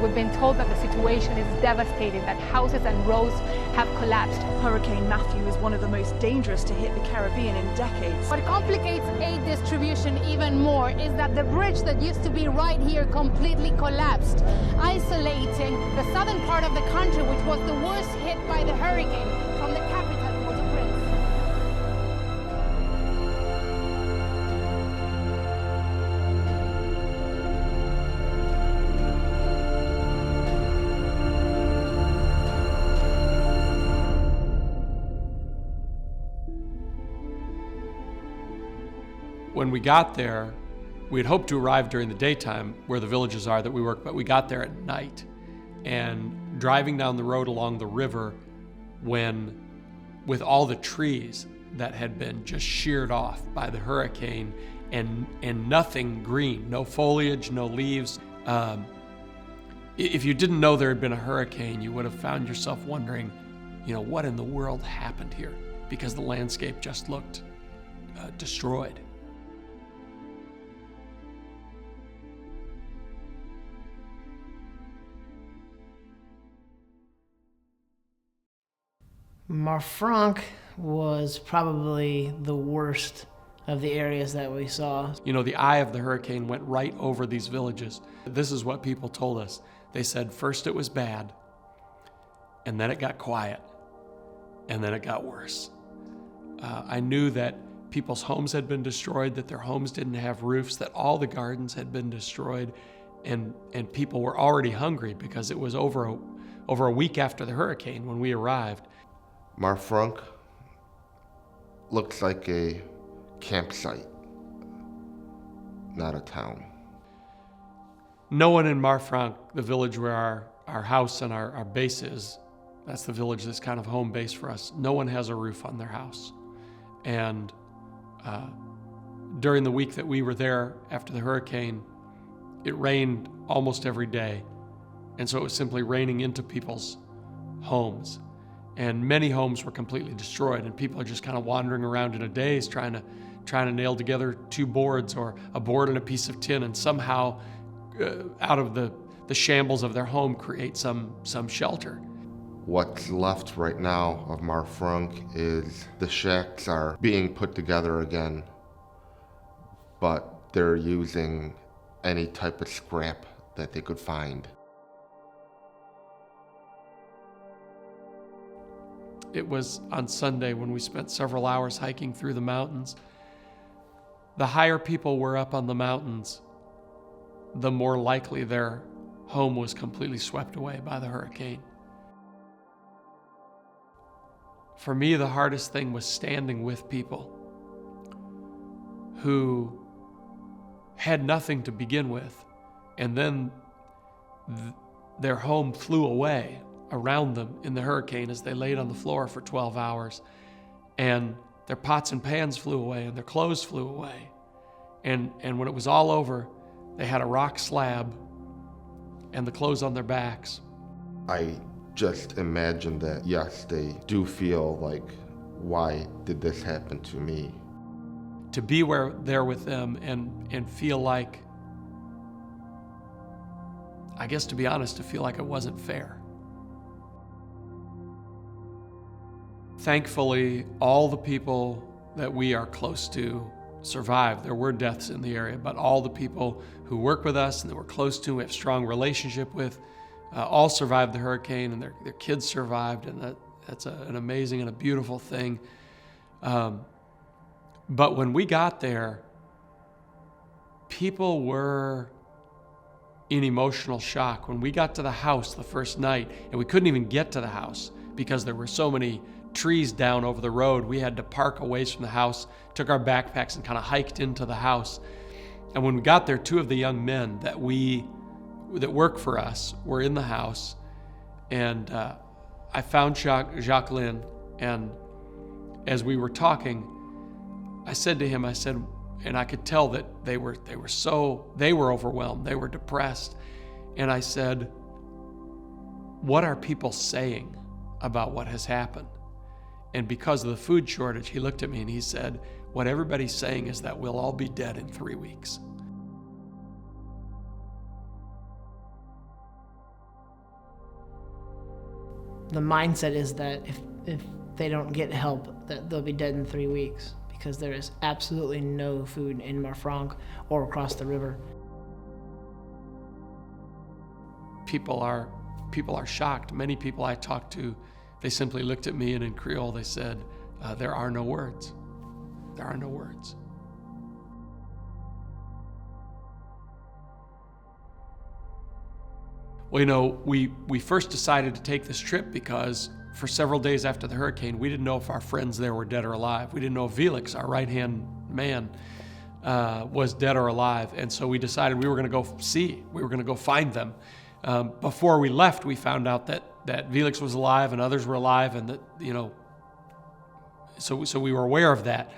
We've been told that the situation is devastating, that houses and roads have collapsed. Hurricane Matthew is one of the most dangerous to hit the Caribbean in decades. What complicates aid distribution even more is that the bridge that used to be right here completely collapsed, isolating the southern part of the country, which was the worst hit by the hurricane, from the capital, Port-au-Prince. When we got there, we had hoped to arrive during the daytime where the villages are that we work, but we got there at night. And driving down the road along the river, when with all the trees that had been just sheared off by the hurricane and nothing green, no foliage, no leaves. If you didn't know there had been a hurricane, you would have found yourself wondering, what in the world happened here? Because the landscape just looked destroyed. Marfranc was probably the worst of the areas that we saw. The eye of the hurricane went right over these villages. This is what people told us. They said first it was bad, and then it got quiet, and then it got worse. I knew that people's homes had been destroyed, that their homes didn't have roofs, that all the gardens had been destroyed, and people were already hungry because it was over a week after the hurricane when we arrived. Marfranc looks like a campsite, not a town. No one in Marfranc, the village where our house and our base is, that's the village that's kind of home base for us, no one has a roof on their house. And during the week that we were there after the hurricane, it rained almost every day. And so it was simply raining into people's homes. And many homes were completely destroyed, and people are just kind of wandering around in a daze trying to nail together two boards or a board and a piece of tin and somehow out of the shambles of their home create some shelter. What's left right now of Marfranc is the shacks are being put together again, but they're using any type of scrap that they could find. It was on Sunday when we spent several hours hiking through the mountains. The higher people were up on the mountains, the more likely their home was completely swept away by the hurricane. For me, the hardest thing was standing with people who had nothing to begin with, and then their home flew away around them in the hurricane as they laid on the floor for 12 hours, and their pots and pans flew away and their clothes flew away, and when it was all over, they had a rock slab and the clothes on their backs. I just imagine that, yes, they do feel like, why did this happen to me? To be there with them and feel like, I guess to be honest, to feel like it wasn't fair. Thankfully, all the people that we are close to survived. There were deaths in the area, but all the people who work with us and that we're close to, we have a strong relationship with, all survived the hurricane, and their kids survived, and that's an amazing and a beautiful thing. But when we got there, people were in emotional shock. When we got to the house the first night, and we couldn't even get to the house because there were so many trees down over the road, we had to park away from the house, took our backpacks and kind of hiked into the house. And when we got there, two of the young men that work for us were in the house, and I found Jacqueline, and as we were talking, I said to him, and I could tell that they were overwhelmed, they were depressed. And I said, what are people saying about what has happened? And because of the food shortage, he looked at me and he said, what everybody's saying is that we'll all be dead in 3 weeks. The mindset is that if they don't get help, that they'll be dead in 3 weeks, because there is absolutely no food in Marfranc or across the river. People are shocked. Many people I talked to, they simply looked at me, and in Creole they said, there are no words. There are no words. Well, we first decided to take this trip because for several days after the hurricane, we didn't know if our friends there were dead or alive. We didn't know if Felix, our right-hand man, was dead or alive. And so we decided we were going to go see. We were going to go find them. Before we left, we found out that Felix was alive and others were alive, and that, so we were aware of that.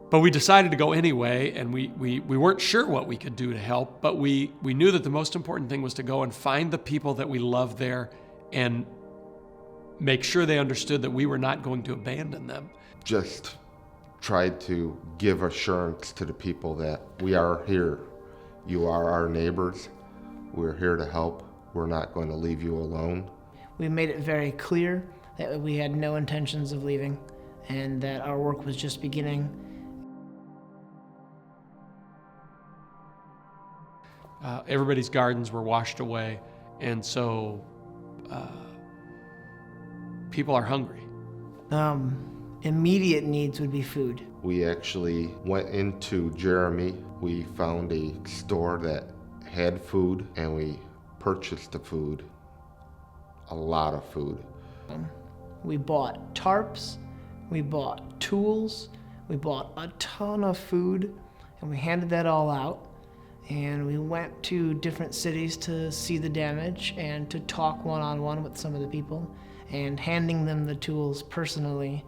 But we decided to go anyway, and we weren't sure what we could do to help, but we knew that the most important thing was to go and find the people that we love there and make sure they understood that we were not going to abandon them. Just tried to give assurance to the people that we are here. You are our neighbors. We're here to help. We're not going to leave you alone. We made it very clear that we had no intentions of leaving and that our work was just beginning. Everybody's gardens were washed away, and so people are hungry. Immediate needs would be food. We actually went into Jeremy. We found a store that had food, and we purchased the food, a lot of food. We bought tarps, we bought tools, we bought a ton of food, and we handed that all out. And we went to different cities to see the damage and to talk one-on-one with some of the people. And handing them the tools personally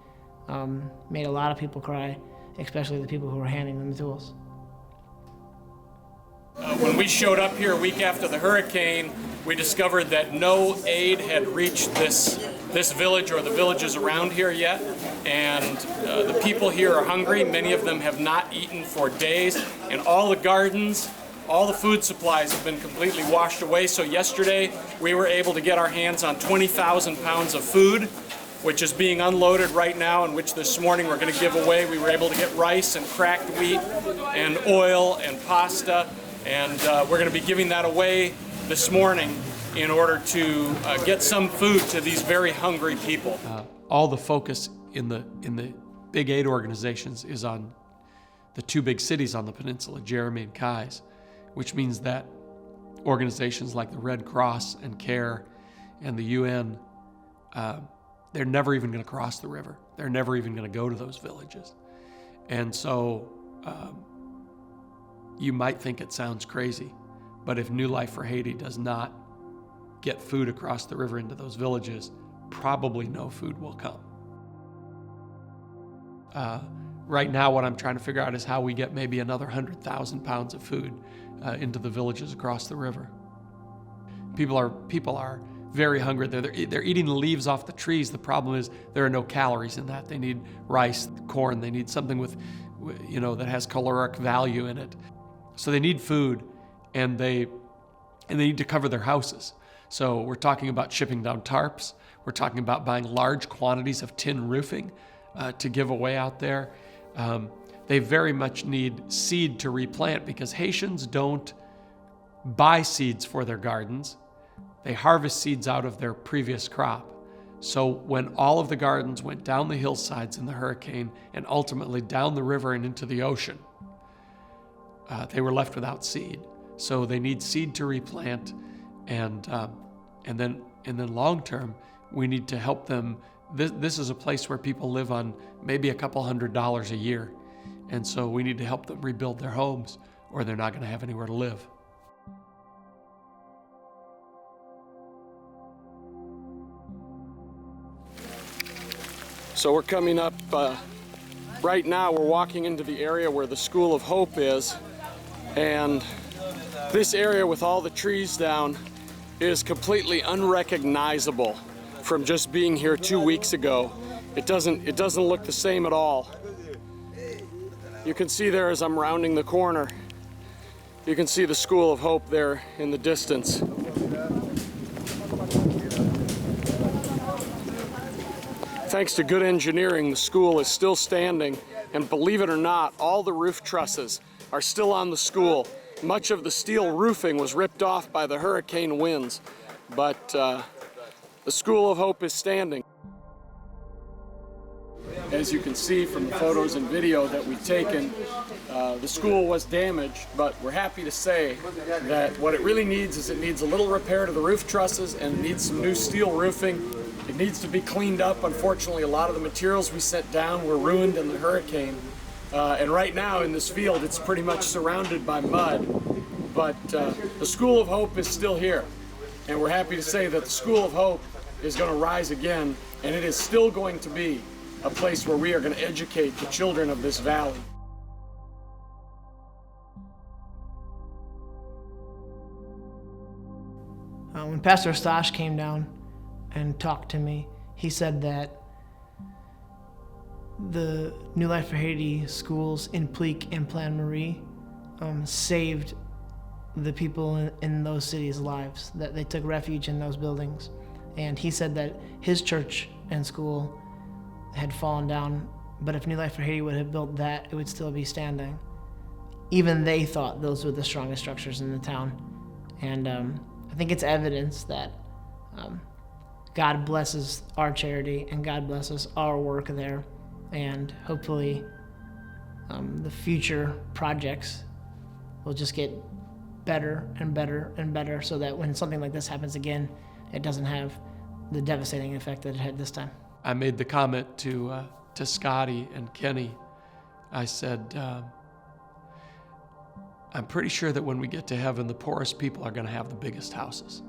made a lot of people cry, especially the people who were handing them the tools. When we showed up here a week after the hurricane, we discovered that no aid had reached this village or the villages around here yet. And the people here are hungry. Many of them have not eaten for days. And all the gardens, all the food supplies have been completely washed away. So yesterday we were able to get our hands on 20,000 pounds of food, which is being unloaded right now, and which this morning we're going to give away. We were able to get rice and cracked wheat and oil and pasta, and we're going to be giving that away this morning in order to get some food to these very hungry people. All the focus in the big aid organizations is on the two big cities on the peninsula, Jeremy and Kais, which means that organizations like the Red Cross and CARE and the UN, they're never even going to cross the river. They're never even going to go to those villages. And so you might think it sounds crazy, but if New Life for Haiti does not get food across the river into those villages, probably no food will come. Right now, what I'm trying to figure out is how we get maybe another 100,000 pounds of food into the villages across the river. People are very hungry. They're eating the leaves off the trees. The problem is there are no calories in that. They need rice, corn. They need something with, that has caloric value in it. So they need food, and they need to cover their houses. So we're talking about shipping down tarps. We're talking about buying large quantities of tin roofing to give away out there. They very much need seed to replant because Haitians don't buy seeds for their gardens. They harvest seeds out of their previous crop. So when all of the gardens went down the hillsides in the hurricane and ultimately down the river and into the ocean, they were left without seed. So they need seed to replant, and then long term, we need to help them. This is a place where people live on maybe a couple $100s a year, and so we need to help them rebuild their homes, or they're not going to have anywhere to live. So we're coming up, right now we're walking into the area where the School of Hope is, and this area with all the trees down is completely unrecognizable from just being here 2 weeks ago. It doesn't look the same at all. You can see there as I'm rounding the corner, you can see the School of Hope there in the distance. Thanks to good engineering, the school is still standing, and believe it or not, all the roof trusses are still on the school. Much of the steel roofing was ripped off by the hurricane winds, but the School of Hope is standing. As you can see from the photos and video that we've taken, the school was damaged, but we're happy to say that what it really needs is it needs a little repair to the roof trusses and it needs some new steel roofing. It needs to be cleaned up. Unfortunately, a lot of the materials we sent down were ruined in the hurricane. And right now in this field, it's pretty much surrounded by mud. But the School of Hope is still here. And we're happy to say that the School of Hope is going to rise again. And it is still going to be a place where we are going to educate the children of this valley. When Pastor Stash came down and talked to me, he said that the New Life for Haiti schools in Plique and Plan Marie saved the people in those cities' lives, that they took refuge in those buildings. And he said that his church and school had fallen down, but if New Life for Haiti would have built that, it would still be standing. Even they thought those were the strongest structures in the town. And I think it's evidence that God blesses our charity and God blesses our work there, and hopefully the future projects will just get better and better and better so that when something like this happens again, it doesn't have the devastating effect that it had this time. I made the comment to Scotty and Kenny. I said, I'm pretty sure that when we get to heaven, the poorest people are going to have the biggest houses.